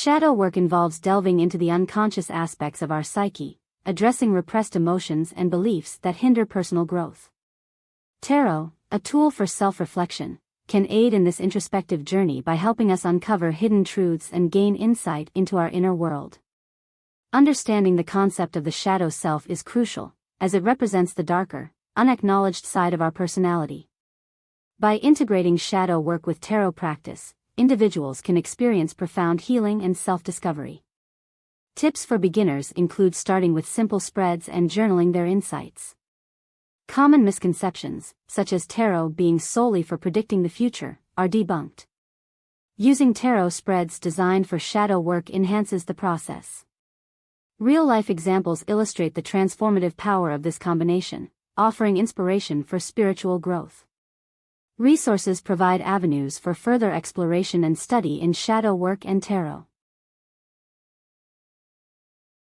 Shadow work involves delving into the unconscious aspects of our psyche, addressing repressed emotions and beliefs that hinder personal growth. Tarot, a tool for self-reflection, can aid in this introspective journey by helping us uncover hidden truths and gain insight into our inner world. Understanding the concept of the shadow self is crucial, as it represents the darker, unacknowledged side of our personality. By integrating shadow work with tarot practice, individuals can experience profound healing and self-discovery. Tips for beginners include starting with simple spreads and journaling their insights. Common misconceptions, such as tarot being solely for predicting the future, are debunked. Using tarot spreads designed for shadow work enhances the process. Real-life examples illustrate the transformative power of this combination, offering inspiration for spiritual growth. Resources provide avenues for further exploration and study in shadow work and tarot.